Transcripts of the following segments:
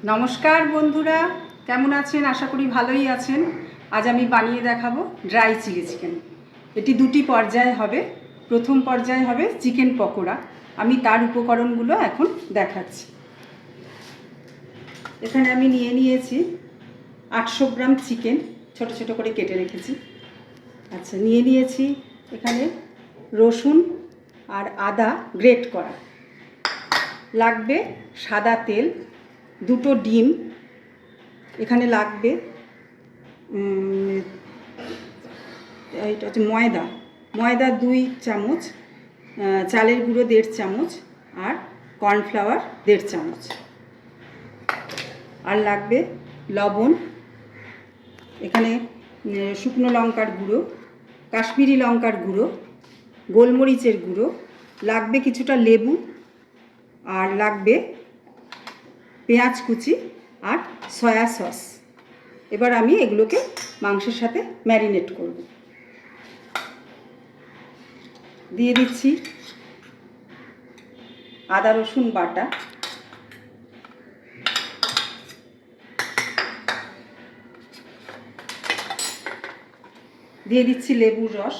নমস্কার বন্ধুরা, কেমন আছেন? আশা করি ভালোই আছেন। আজ আমি বানিয়ে দেখাবো ড্রাই চিলি চিকেন। এটি দুটি পর্যায়ে হবে। প্রথম পর্যায়ে হবে চিকেন পকোড়া। আমি তার উপকরণগুলো এখন দেখাচ্ছি। এখানে আমি নিয়েছি 800 গ্রাম চিকেন, ছোট ছোট করে কেটে রেখেছি। আচ্ছা, নিয়েছি এখানে রসুন আর আদা গ্রেট করা। লাগবে সাদা তেল, দুটো ডিম। এখানে লাগবে এটা হচ্ছে ময়দা 2 চামচ, চালের গুঁড়ো 1.5 চামচ আর কর্নফ্লাওয়ার 1.5 চামচ। আর লাগবে লবণ, এখানে শুকনো লঙ্কার গুঁড়ো, কাশ্মীরি লঙ্কার গুঁড়ো, গোলমরিচের গুঁড়ো, লাগবে কিছুটা লেবু, আর লাগবে পেঁয়াজ কুচি আর সয়া সস। এবার আমি এগুলোকে মাংসের সাথে ম্যারিনেট করব। দিয়ে দিচ্ছি আদা রসুন বাটা, দিয়ে দিচ্ছি লেবুর রস,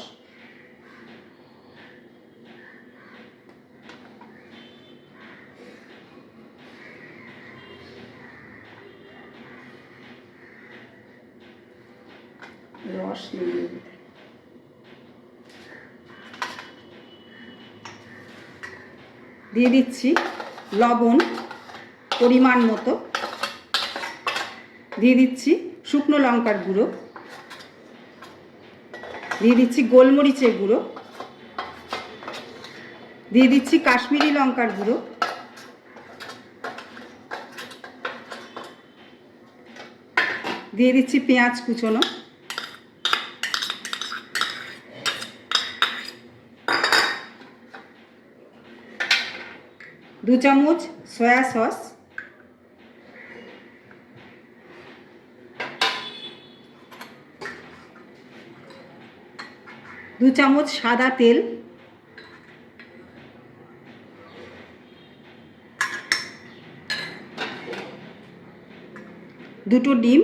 দিয়ে দিচ্ছি লবণ পরিমাণ মতো, দিয়ে দিচ্ছি শুকনো লঙ্কার গুঁড়ো, দিয়ে দিচ্ছি গোলমরিচের গুঁড়ো, দিয়ে দিচ্ছি কাশ্মীরি লঙ্কার গুঁড়ো, দিয়ে দিচ্ছি পেঁয়াজ কুচনো, দু চামচ সয়া সস, দু চামচ সাদা তেল, দুটো ডিম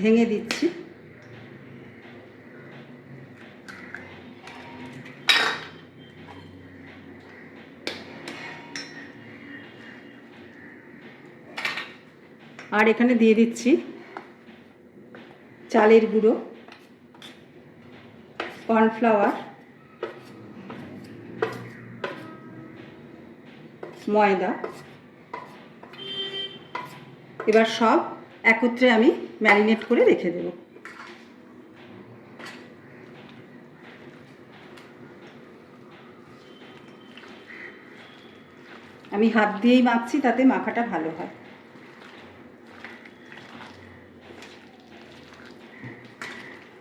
ভেঙে দিচ্ছি, আর এখানে দিয়ে দিচ্ছি চালের গুঁড়ো, কর্নফ্লাওয়ার, ময়দা। এবার সব একত্রে আমি ম্যারিনেট করে রেখে দেব। আমি হাত দিয়েই মাখছি, তাতে মাখাটা ভালো হয়।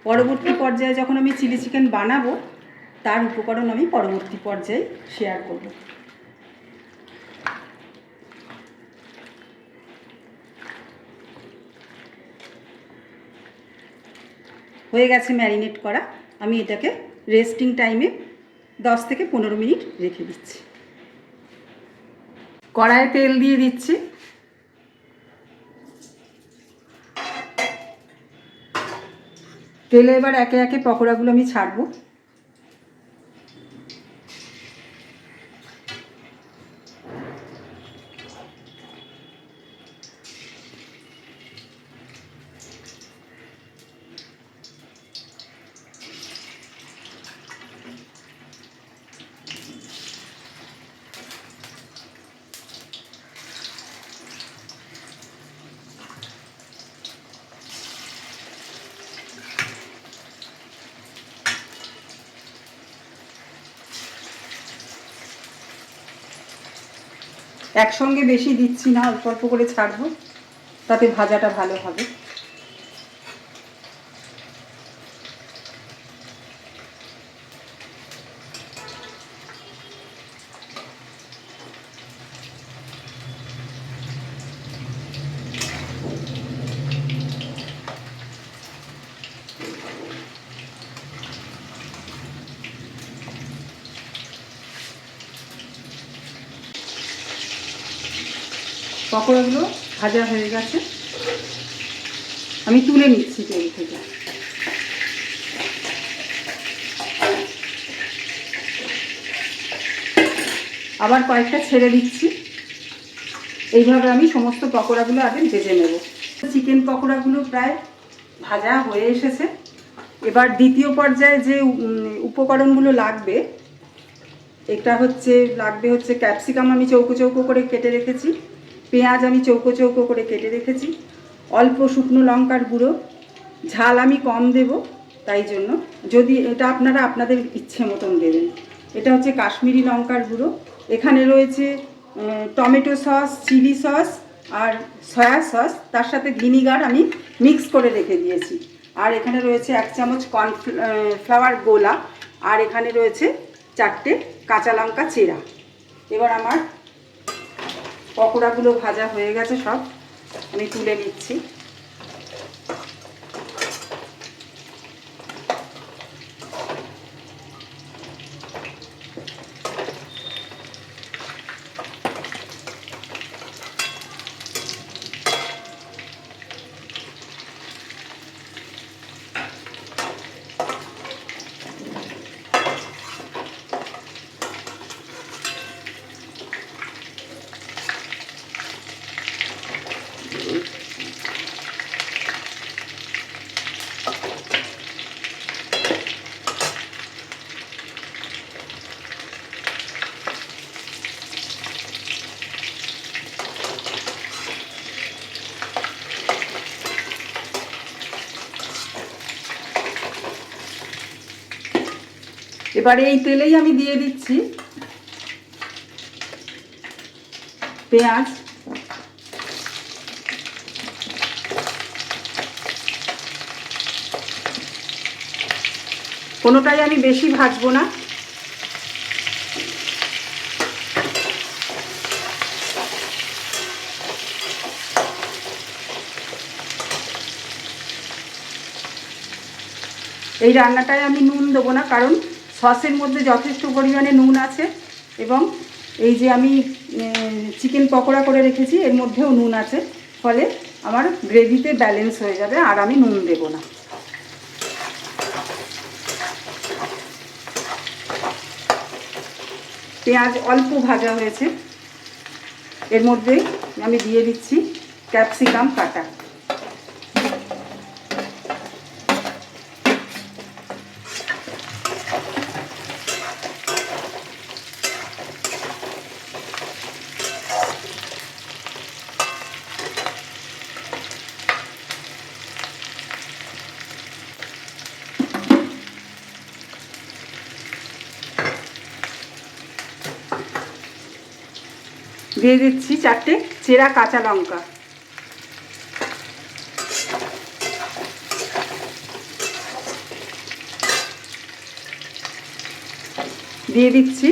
পরবর্তী পর্যায়ে যখন আমি চিলি চিকেন বানাবো, তার উপকরণ আমি পরবর্তী পর্যায়ে শেয়ার করব। হয়ে গেছে ম্যারিনেট করা। আমি এটাকে রেস্টিং টাইমে 10 থেকে 15 মিনিট রেখে দিচ্ছি। কড়াইয়ে তেল দিয়ে দিচ্ছি, তেলে এবার একে একে পকোড়াগুলো আমি ছাড়বো। একসঙ্গে বেশি দিচ্ছি না, অল্প অল্প করে ছাড়বো, তাতে ভাজাটা ভালো হবে। পকোড়াগুলো ভাজা হয়ে গেছে, আমি তুলে নিচ্ছি তেল থেকে। আবার কয়েকটা ছেড়ে দিচ্ছি। এইভাবে আমি সমস্ত পকোড়াগুলো আগে ভেজে নেব। চিকেন পকোড়াগুলো প্রায় ভাজা হয়ে এসেছে। এবার দ্বিতীয় পর্যায়ে যে উপকরণগুলো লাগবে, এটা লাগবে হচ্ছে ক্যাপসিকাম আমি চৌকো চৌকো করে কেটে রেখেছি, পেঁয়াজ আমি চৌকো চৌকো করে কেটে রেখেছি, অল্প শুকনো লঙ্কার গুঁড়ো, ঝাল আমি কম দেব তাই জন্য, যদি এটা আপনারা আপনাদের ইচ্ছে মতন দেবেন। এটা হচ্ছে কাশ্মীরি লঙ্কার গুঁড়ো, এখানে রয়েছে টমেটো সস, চিলি সস আর সয়া সস, তার সাথে ভিনিগার আমি মিক্স করে রেখে দিয়েছি। আর এখানে রয়েছে 1 চামচ কর্নফ্লাওয়ার গোলা, আর এখানে রয়েছে 4টে কাঁচা লঙ্কা চেরা। এবার আমার পকোড়াগুলো ভাজা হয়ে গেছে, সব আমি তুলে নিচ্ছি। এবারে এই তেলেই আমি দিয়ে দিচ্ছি পেঁয়াজ, কোনোটাই আমি বেশি ভাজবো না। এই রান্নাটায় আমি নুন দেবো না, কারণ সসের মধ্যে যথেষ্ট পরিমাণে নুন আছে, এবং এই যে আমি চিকেন পকোড়া করে রেখেছি এর মধ্যেও নুন আছে, ফলে আমার গ্রেভিতে ব্যালেন্স হয়ে যাবে, আর আমি নুন দেবো না। পেঁয়াজ অল্প ভাজা হয়েছে, এর মধ্যে আমি দিয়ে দিচ্ছি ক্যাপসিকাম কাটা। দিয়ে দিচ্ছি 4টে চেরা কাঁচা লঙ্কা, দিয়ে দিচ্ছি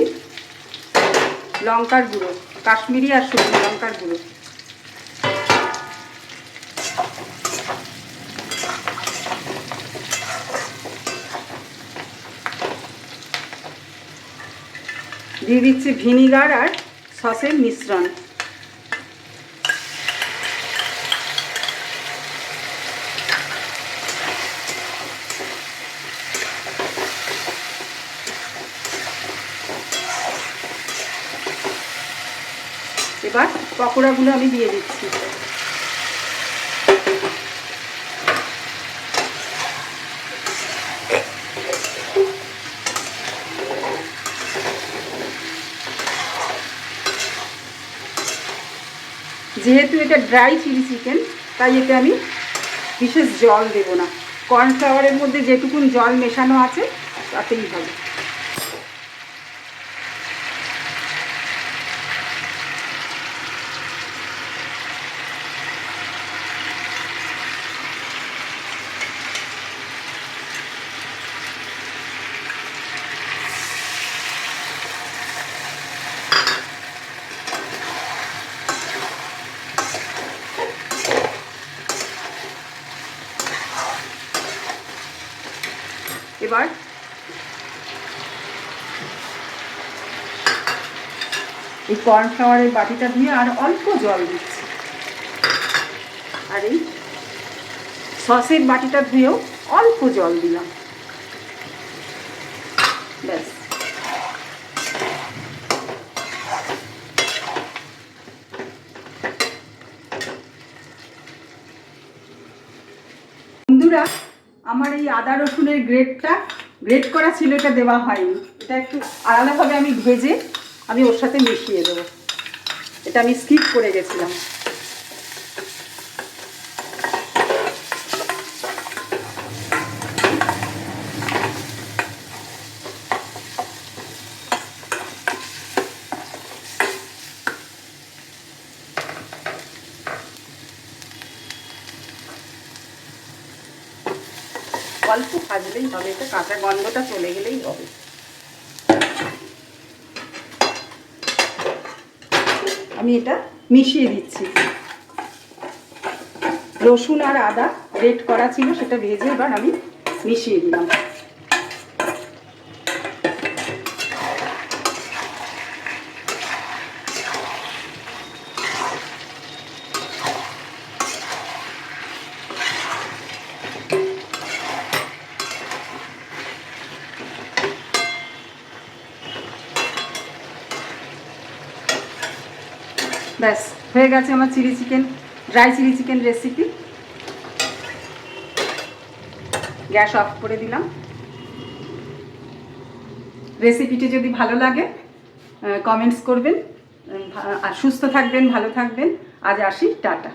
লঙ্কার গুঁড়ো, কাশ্মীরি আর শুকনো লঙ্কার গুঁড়ো, দিয়ে দিচ্ছি ভিনিগার আর সসের মিশ্রণ, এবার পকোড়াগুলো আমি দিয়ে দিচ্ছি। যেহেতু এটা ড্রাই চিলি চিকেন, তাই এতে আমি বিশেষ জল দেব না, কর্নফ্লাওয়ারের মধ্যে যেটুকুন জল মেশানো আছে তাতেই হবে। এবার এই কর্নফ্লাওয়ারের বাটিটা দিয়ে আর অল্প জল দিচ্ছি। আর এই সসের বাটিটা ধুয়েও অল্প জল দিলাম, ব্যাস। বন্ধুরা, আমার এই আদা রসুনের গ্রেট করা ছিল, এটা দেওয়া হয়নি। এটা একটু আলাদাভাবে আমি ভেজে আমি ওর সাথে মিশিয়ে দেবো। এটা আমি স্কিপ করে গেছিলাম। অল্প ভাজলেই হবে, এটা কাঁচা গন্ধটা চলে গেলেই হবে। আমি এটা মিশিয়ে দিচ্ছি। রসুন আর আদা গ্রেট করা ছিল, সেটা ভেজে এবার আমি মিশিয়ে দিলাম। ব্যাস, হয়ে গেছে আমার dry chilli chicken recipe. Gas off করে দিলাম। রেসিপিটি যদি ভালো লাগে কমেন্টস করবেন। আর সুস্থ থাকবেন, ভালো থাকবেন। আজ আসি, টাটা।